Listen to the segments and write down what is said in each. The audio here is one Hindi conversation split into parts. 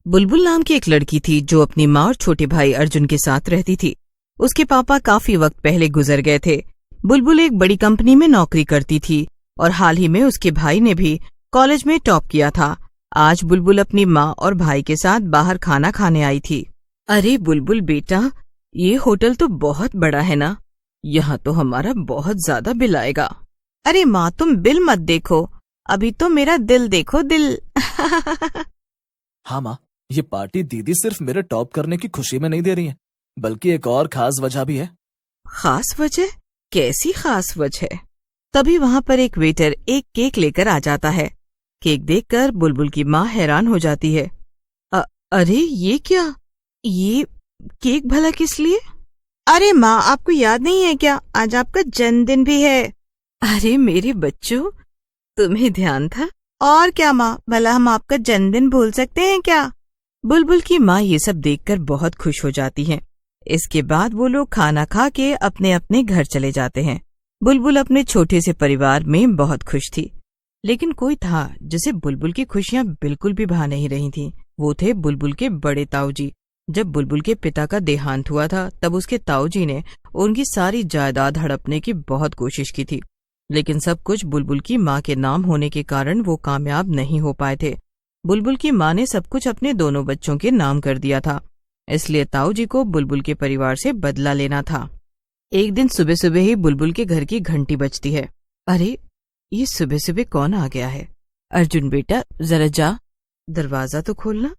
बुलबुल नाम की एक लड़की थी जो अपनी माँ और छोटे भाई अर्जुन के साथ रहती थी। उसके पापा काफी वक्त पहले गुजर गए थे। बुलबुल एक बड़ी कंपनी में नौकरी करती थी और हाल ही में उसके भाई ने भी कॉलेज में टॉप किया था। आज बुलबुल अपनी माँ और भाई के साथ बाहर खाना खाने आई थी। अरे बुलबुल बेटा, ये होटल तो बहुत बड़ा है ना, यहाँ तो हमारा बहुत ज्यादा बिल आएगा। अरे माँ, तुम बिल मत देखो, अभी तो मेरा दिल देखो, दिल। हाँ माँ, ये पार्टी दीदी सिर्फ मेरे टॉप करने की खुशी में नहीं दे रही है, बल्कि एक और खास वजह भी है। खास वजह? कैसी खास वजह? तभी वहाँ पर एक वेटर एक केक लेकर आ जाता है। केक देखकर बुलबुल की माँ हैरान हो जाती है। अरे ये क्या? ये केक भला किस लिए? अरे माँ, आपको याद नहीं है क्या, आज आपका जन्मदिन भी है। अरे मेरे बच्चों, तुम्हें ध्यान था? और क्या माँ, भला हम आपका जन्मदिन भूल सकते हैं क्या? बुलबुल की माँ ये सब देखकर बहुत खुश हो जाती हैं। इसके बाद वो लोग खाना खा के अपने अपने घर चले जाते हैं। बुलबुल अपने छोटे से परिवार में बहुत खुश थी, लेकिन कोई था जिसे बुलबुल की खुशियाँ बिल्कुल भी भा नहीं रही थीं। वो थे बुलबुल के बड़े ताऊजी। जब बुलबुल के पिता का देहांत हुआ था तब उसके ताऊजी ने उनकी सारी जायदाद हड़पने की बहुत कोशिश की थी, लेकिन सब कुछ बुलबुल की माँ के नाम होने के कारण वो कामयाब नहीं हो पाए थे। बुलबुल की माँ ने सब कुछ अपने दोनों बच्चों के नाम कर दिया था, इसलिए ताऊजी को बुलबुल के परिवार से बदला लेना था। एक दिन सुबह सुबह ही बुलबुल के घर की घंटी बजती है। अरे ये सुबह सुबह कौन आ गया है? अर्जुन बेटा, जरा जा, दरवाजा तो खोलना।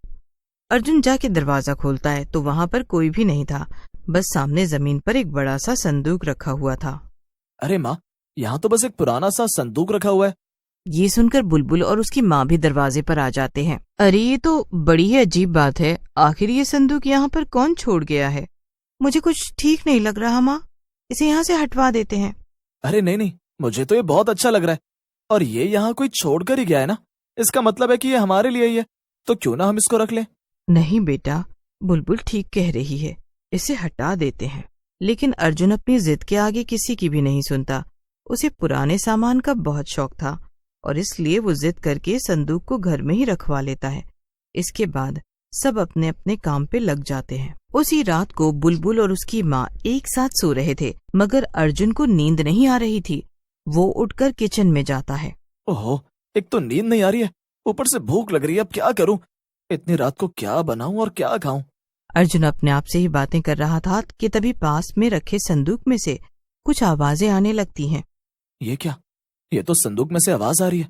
अर्जुन जाके दरवाजा खोलता है तो वहाँ पर कोई भी नहीं था, बस सामने जमीन पर एक बड़ा सा संदूक रखा हुआ था। अरे माँ, यहाँ तो बस एक पुराना सा संदूक रखा हुआ है। ये सुनकर बुलबुल और उसकी माँ भी दरवाजे पर आ जाते हैं। अरे ये तो बड़ी ही अजीब बात है, आखिर ये संदूक यहाँ पर कौन छोड़ गया है? मुझे कुछ ठीक नहीं लग रहा माँ, इसे यहाँ से हटवा देते हैं। अरे नहीं नहीं, मुझे तो ये बहुत अच्छा लग रहा है, और ये यहाँ कोई छोड़ कर ही गया है ना, इसका मतलब है कि ये हमारे लिए ही है, तो क्यों ना हम इसको रख लें। नहीं बेटा, बुलबुल ठीक कह रही है, इसे हटा देते हैं। लेकिन अर्जुन अपनी जिद के आगे किसी की भी नहीं सुनता। उसे पुराने सामान का बहुत शौक था और इसलिए वो जिद करके संदूक को घर में ही रखवा लेता है। इसके बाद सब अपने अपने काम पे लग जाते हैं। उसी रात को बुलबुल और उसकी माँ एक साथ सो रहे थे, मगर अर्जुन को नींद नहीं आ रही थी। वो उठकर किचन में जाता है। ओहो, एक तो नींद नहीं आ रही है, ऊपर से भूख लग रही है, अब क्या करूं? इतनी रात को क्या बनाऊं और क्या खाऊं? अर्जुन अपने आप से ही बातें कर रहा था कि तभी पास में रखे संदूक में से कुछ आवाजें आने लगती हैं। ये क्या? ये तो संदूक में से आवाज आ रही है,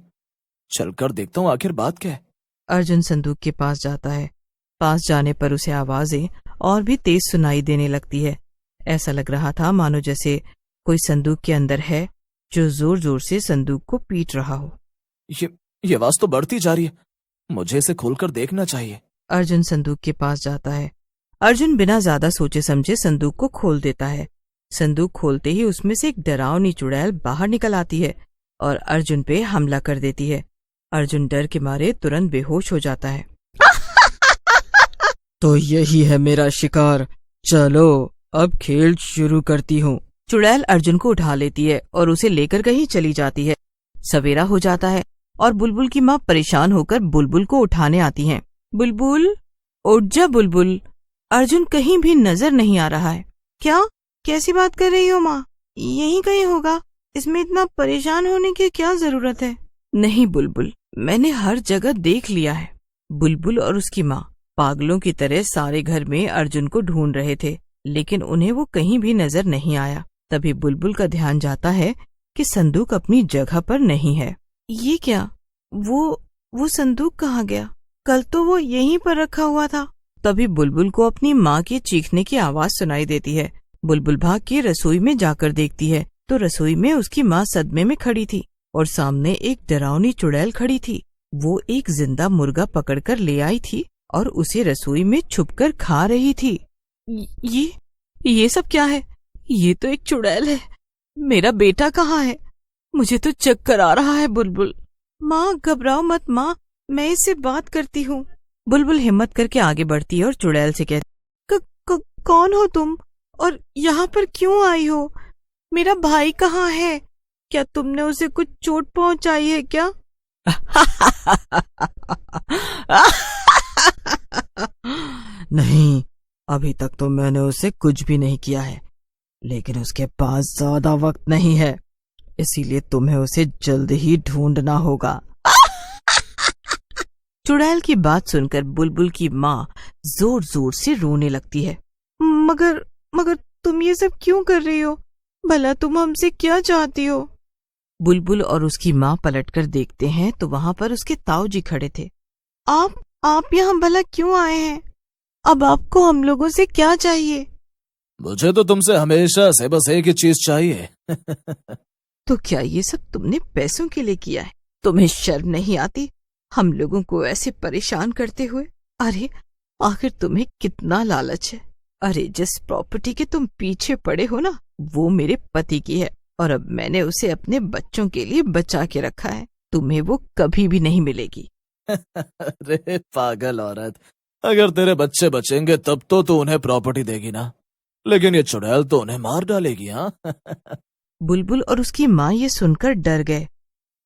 चलकर देखता हूँ आखिर बात क्या है। अर्जुन संदूक के पास जाता है। पास जाने पर उसे आवाजें और भी तेज सुनाई देने लगती है। ऐसा लग रहा था मानो जैसे कोई संदूक के अंदर है जो जोर जोर से संदूक को पीट रहा हो। ये आवाज तो बढ़ती जा रही है, मुझे इसे खोलकर देखना चाहिए। अर्जुन संदूक के पास जाता है। अर्जुन बिना ज्यादा सोचे समझे संदूक को खोल देता है। संदूक खोलते ही उसमें से एक डरावनी चुड़ैल बाहर निकल आती है और अर्जुन पे हमला कर देती है। अर्जुन डर के मारे तुरंत बेहोश हो जाता है। तो यही है मेरा शिकार, चलो अब खेल शुरू करती हूँ। चुड़ैल अर्जुन को उठा लेती है और उसे लेकर कहीं चली जाती है। सवेरा हो जाता है और बुलबुल की माँ परेशान होकर बुलबुल को उठाने आती हैं। बुलबुल, उठ जा बुलबुल, अर्जुन कहीं भी नजर नहीं आ रहा है। क्या? कैसी बात कर रही हो माँ? यहीं कहीं होगा, इसमें इतना परेशान होने की क्या जरूरत है? नहीं बुलबुल, मैंने हर जगह देख लिया है। बुलबुल और उसकी माँ पागलों की तरह सारे घर में अर्जुन को ढूंढ रहे थे, लेकिन उन्हें वो कहीं भी नजर नहीं आया। तभी बुलबुल का ध्यान जाता है कि संदूक अपनी जगह पर नहीं है। ये क्या? वो संदूक कहाँ गया? कल तो वो यहीं पर रखा हुआ था। तभी बुलबुल को अपनी माँ के चीखने की आवाज सुनाई देती है। बुलबुल भाग के रसोई में जाकर देखती है तो रसोई में उसकी माँ सदमे में खड़ी थी और सामने एक डरावनी चुड़ैल खड़ी थी। वो एक जिंदा मुर्गा पकड़कर ले आई थी और उसे रसोई में छुपकर खा रही थी। ये सब क्या है? ये तो एक चुड़ैल है। मेरा बेटा कहाँ है? मुझे तो चक्कर आ रहा है। बुलबुल, माँ घबराओ मत माँ, मैं इससे बात करती हूँ। बुलबुल हिम्मत करके आगे बढ़ती है और चुड़ैल से कहती, कौन हो तुम और यहाँ पर क्यों आई हो? मेरा भाई कहाँ है? क्या तुमने उसे कुछ चोट पहुँचाई है क्या? नहीं, अभी तक तो मैंने उसे कुछ भी नहीं किया है, लेकिन उसके पास ज्यादा वक्त नहीं है, इसीलिए तुम्हें उसे जल्द ही ढूंढना होगा। चुड़ैल की बात सुनकर बुलबुल की माँ जोर जोर से रोने लगती है। मगर मगर तुम ये सब क्यों कर रही हो? भला तुम हमसे क्या चाहती हो? बुलबुल और उसकी माँ पलटकर देखते हैं तो वहां पर उसके ताऊ जी खड़े थे। आप यहाँ भला क्यों आए हैं? अब आपको हम लोगों से क्या चाहिए? मुझे तो तुमसे हमेशा से बस एक ही चीज चाहिए। तो क्या ये सब तुमने पैसों के लिए किया है? तुम्हें शर्म नहीं आती हम लोगों को ऐसे परेशान करते हुए? अरे आखिर तुम्हें कितना लालच है? अरे जिस प्रॉपर्टी के तुम पीछे पड़े हो ना, वो मेरे पति की है और अब मैंने उसे अपने बच्चों के लिए बचा के रखा है। तुम्हें वो कभी भी नहीं मिलेगी। अरे पागल औरत, अगर तेरे बच्चे बचेंगे तब तो तू उन्हें प्रॉपर्टी देगी ना, लेकिन ये चुड़ैल तो उन्हें मार डालेगी। हाँ। बुलबुल और उसकी माँ ये सुनकर डर गए।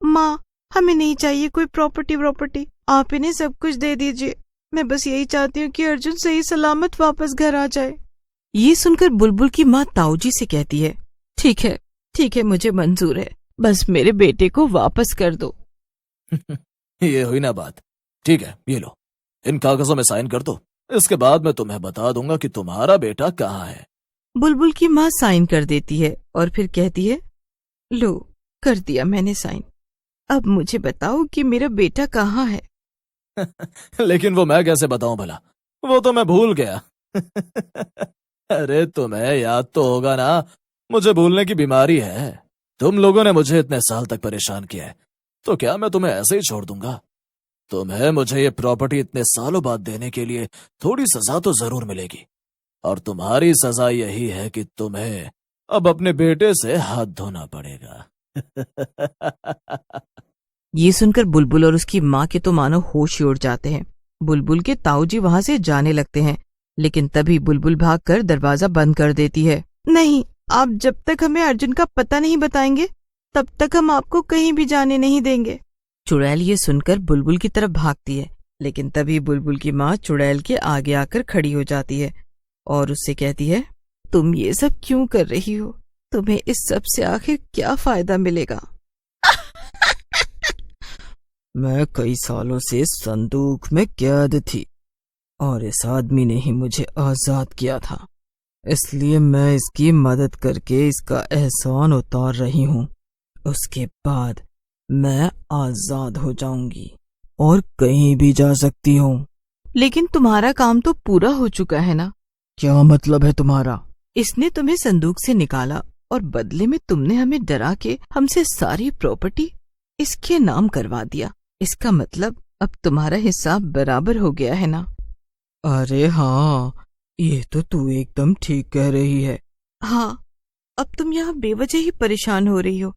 माँ, हमें नहीं चाहिए कोई प्रॉपर्टी, आप इन्हें सब कुछ दे दीजिए। मैं बस यही चाहती हूँ कि अर्जुन सही सलामत वापस घर आ जाए। ये सुनकर बुलबुल की माँ ताऊ जी से कहती है, ठीक है, मुझे मंजूर है, बस मेरे बेटे को वापस कर दो। ये हुई ना बात। ठीक है, ये लो, इन कागजों में साइन कर दो, इसके बाद मैं तुम्हें बता दूंगा कि तुम्हारा बेटा कहाँ है। बुलबुल की माँ साइन कर देती है और फिर कहती है, लो, कर दिया मैंने साइन। अब मुझे बताओ कि मेरा बेटा कहाँ है? लेकिन वो मैं कैसे बताऊं भला, वो तो मैं भूल गया। अरे तुम्हें याद तो होगा ना, मुझे भूलने की बीमारी है। तुम लोगों ने मुझे इतने साल तक परेशान किया है, तो क्या मैं तुम्हें ऐसे ही छोड़ दूंगा? तुम्हें मुझे ये प्रॉपर्टी इतने सालों बाद देने के लिए थोड़ी सजा तो जरूर मिलेगी, और तुम्हारी सजा यही है कि तुम्हें अब अपने बेटे से हाथ धोना पड़ेगा। ये सुनकर बुलबुल और उसकी माँ के तो मानो होश ही उड़ जाते हैं। बुलबुल के ताऊ जी वहां से जाने लगते हैं, लेकिन तभी बुलबुल भागकर दरवाजा बंद कर देती है। नहीं, आप जब तक हमें अर्जुन का पता नहीं बताएंगे तब तक हम आपको कहीं भी जाने नहीं देंगे। चुड़ैल ये सुनकर बुलबुल की तरफ भागती है, लेकिन तभी बुलबुल की माँ चुड़ैल के आगे आकर खड़ी हो जाती है और उससे कहती है, तुम ये सब क्यों कर रही हो? तुम्हें इस सब से आखिर क्या फायदा मिलेगा? मैं कई सालों से संदूक में कैद थी और इस आदमी ने ही मुझे आजाद किया था, इसलिए मैं इसकी मदद करके इसका एहसान उतार रही हूँ। उसके बाद मैं आजाद हो जाऊंगी और कहीं भी जा सकती हूँ। लेकिन तुम्हारा काम तो पूरा हो चुका है ना? क्या मतलब है तुम्हारा? इसने तुम्हें संदूक से निकाला और बदले में तुमने हमें डरा के हमसे सारी प्रॉपर्टी इसके नाम करवा दिया। इसका मतलब अब तुम्हारा हिसाब बराबर हो गया है ना? अरे हाँ, ये तो तू एकदम ठीक कह रही है। हाँ, अब तुम यहाँ बेवजह ही परेशान हो रही हो।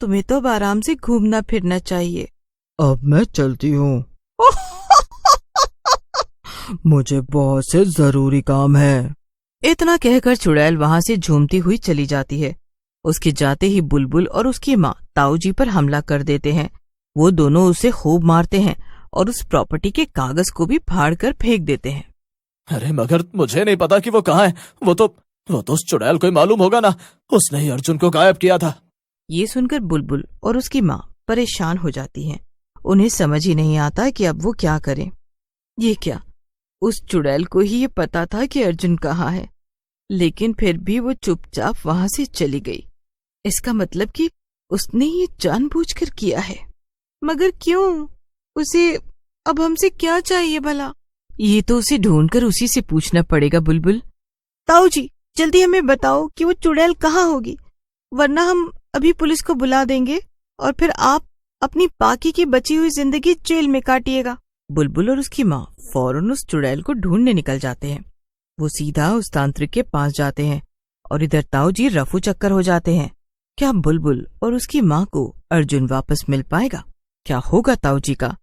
तुम्हें तो अब आराम से घूमना फिरना चाहिए। अब मैं चलती हूँ। मुझे बहुत से जरूरी काम है। इतना कहकर चुड़ैल वहां से झूमती हुई चली जाती है। उसके जाते ही बुलबुल और उसकी माँ ताऊ जी पर हमला कर देते हैं। वो दोनों उसे खूब मारते हैं और उस प्रॉपर्टी के कागज को भी फाड़ कर फेंक देते हैं। अरे मगर मुझे नहीं पता कि वो कहाँ है। वो तो उस चुड़ैल को ही मालूम होगा ना, उसने ही अर्जुन को गायब किया था। ये सुनकर बुलबुल और उसकी माँ परेशान हो जाती हैं। उन्हें समझ ही नहीं आता कि अब वो क्या करें। ये क्या, उस चुड़ैल को ही ये पता था कि अर्जुन कहाँ है, लेकिन फिर भी वो चुपचाप वहां से चली गई। इसका मतलब कि उसने ये जानबूझकर किया है। मगर क्यों? उसे अब हमसे क्या चाहिए भला? ये तो उसे ढूंढकर उसी से पूछना पड़ेगा। बुलबुल, ताऊ जी, जल्दी हमें बताओ कि वो चुड़ैल कहाँ होगी, वरना हम अभी पुलिस को बुला देंगे और फिर आप अपनी बाकी की बची हुई जिंदगी जेल में काटिएगा। बुलबुल और उसकी माँ फौरन उस चुड़ैल को ढूंढने निकल जाते हैं। वो सीधा उस तांत्रिक के पास जाते हैं और इधर ताऊ जी रफू चक्कर हो जाते हैं। क्या बुलबुल और उसकी माँ को अर्जुन वापस मिल पाएगा? क्या होगा ताऊ जी का?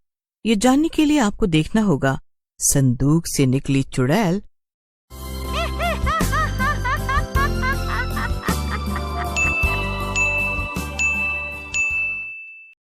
ये जानने के लिए आपको देखना होगा संदूक से निकली चुड़ैल